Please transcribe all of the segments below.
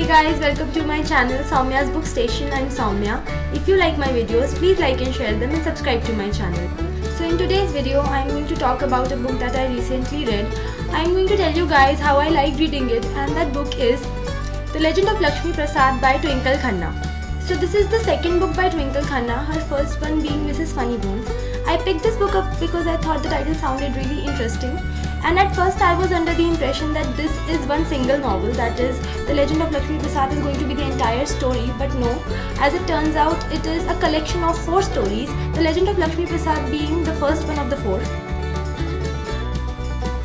Hey guys, welcome to my channel Soumya's Book Station. I'm Soumya. If you like my videos, please like and share them and subscribe to my channel. So in today's video, I'm going to talk about a book that I recently read. I'm going to tell you guys how I liked reading it, and that book is The Legend of Lakshmi Prasad by Twinkle Khanna. So this is the second book by Twinkle Khanna, her first one being Mrs. Funnybones. I picked this book up because I thought the title sounded really interesting, and at first I was under the impression that this is one single novel, that is, The Legend of Lakshmi Prasad is going to be the entire story, but no, as it turns out it is a collection of 4 stories, The Legend of Lakshmi Prasad being the first one of the 4.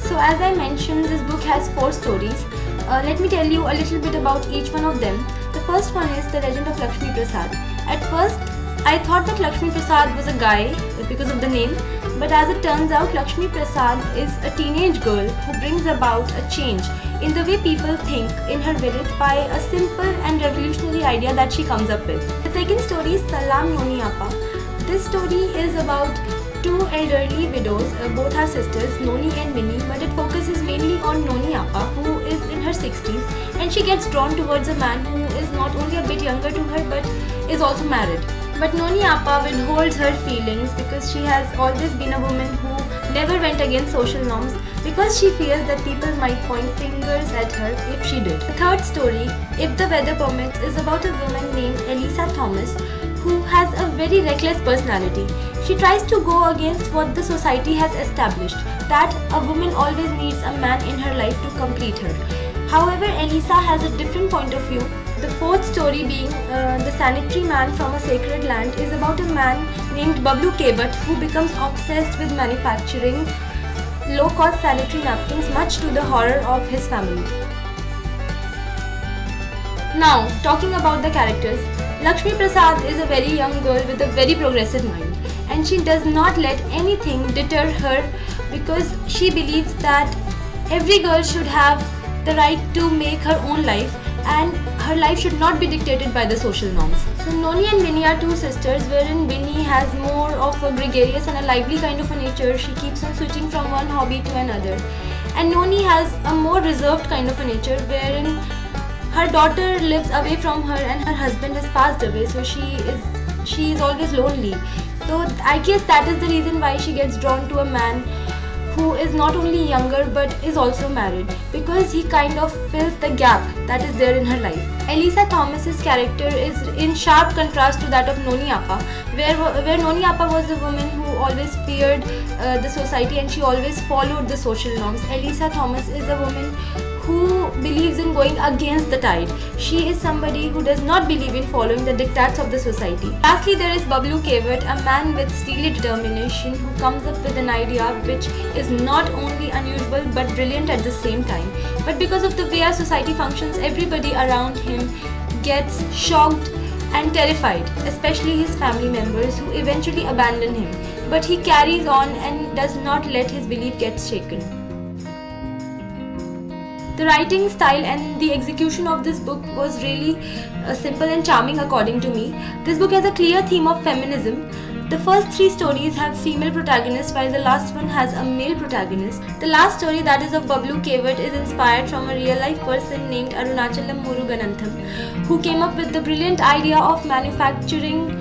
So as I mentioned, this book has 4 stories. Let me tell you a little bit about each one of them. The first one is The Legend of Lakshmi Prasad. At first, I thought that Lakshmi Prasad was a guy because of the name, but as it turns out, Lakshmi Prasad is a teenage girl who brings about a change in the way people think in her village by a simple and revolutionary idea that she comes up with. The second story is Salam Noni Appa. This story is about 2 elderly widows, both are sisters, Noni and Minnie, but it focuses mainly on Noni Appa, who is in her 60s, and she gets drawn towards a man who is not only a bit younger to her but is also married. But Noni Appa withholds her feelings because she has always been a woman who never went against social norms, because she fears that people might point fingers at her if she did. The third story, If the Weather Permits, is about a woman named Elisa Thomas who has a very reckless personality. She tries to go against what the society has established, that a woman always needs a man in her life to complete her. However, Elisa has a different point of view. The fourth story, being The Sanitary Man from a Sacred Land, is about a man named Bablu Kebat who becomes obsessed with manufacturing low-cost sanitary napkins, much to the horror of his family. Now, talking about the characters, Lakshmi Prasad is a very young girl with a very progressive mind, and she does not let anything deter her because she believes that every girl should have the right to make her own life, and her life should not be dictated by the social norms. So Noni and Minnie are 2 sisters, wherein Minnie has more of a gregarious and a lively kind of a nature. She keeps on switching from one hobby to another. And Noni has a more reserved kind of a nature, wherein her daughter lives away from her and her husband has passed away, so she is always lonely. So I guess that is the reason why she gets drawn to a man who is not only younger but is also married, because he kind of fills the gap that is there in her life. Elisa Thomas's character is in sharp contrast to that of Noni Appa, where Noni Appa was a woman who always feared the society and she always followed the social norms. Elisa Thomas is a woman who believes in going against the tide. She is somebody who does not believe in following the diktats of the society. Lastly, there is Bablu Kevat, a man with steely determination who comes up with an idea which is not only unusual but brilliant at the same time. But because of the way our society functions, everybody around him gets shocked and terrified, especially his family members who eventually abandon him. But he carries on and does not let his belief get shaken. The writing style and the execution of this book was really simple and charming according to me. This book has a clear theme of feminism. The first 3 stories have female protagonists, while the last one has a male protagonist. The last story, that is of Bablu Kevat, is inspired from a real-life person named Arunachalam Muruganantham, who came up with the brilliant idea of manufacturing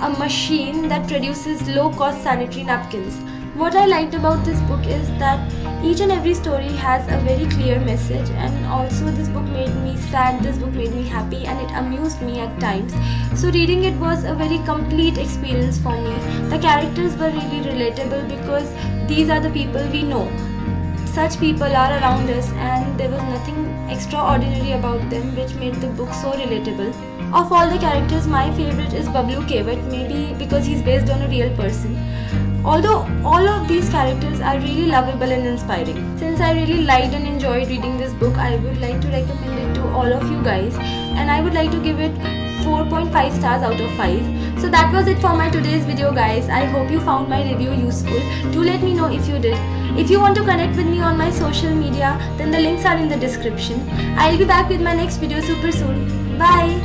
a machine that produces low-cost sanitary napkins. What I liked about this book is that each and every story has a very clear message, and also this book made me sad, this book made me happy, and it amused me at times. So reading it was a very complete experience for me. The characters were really relatable because these are the people we know. Such people are around us, and there was nothing extraordinary about them which made the book so relatable. Of all the characters, my favorite is Bablu Kevat, maybe because he's based on a real person. Although all of these characters are really lovable and inspiring. Since I really liked and enjoyed reading this book, I would like to recommend it to all of you guys, and I would like to give it 4.5 stars out of 5. So that was it for my today's video, guys. I hope you found my review useful. Do let me know if you did. If you want to connect with me on my social media, then the links are in the description. I'll be back with my next video super soon. Bye!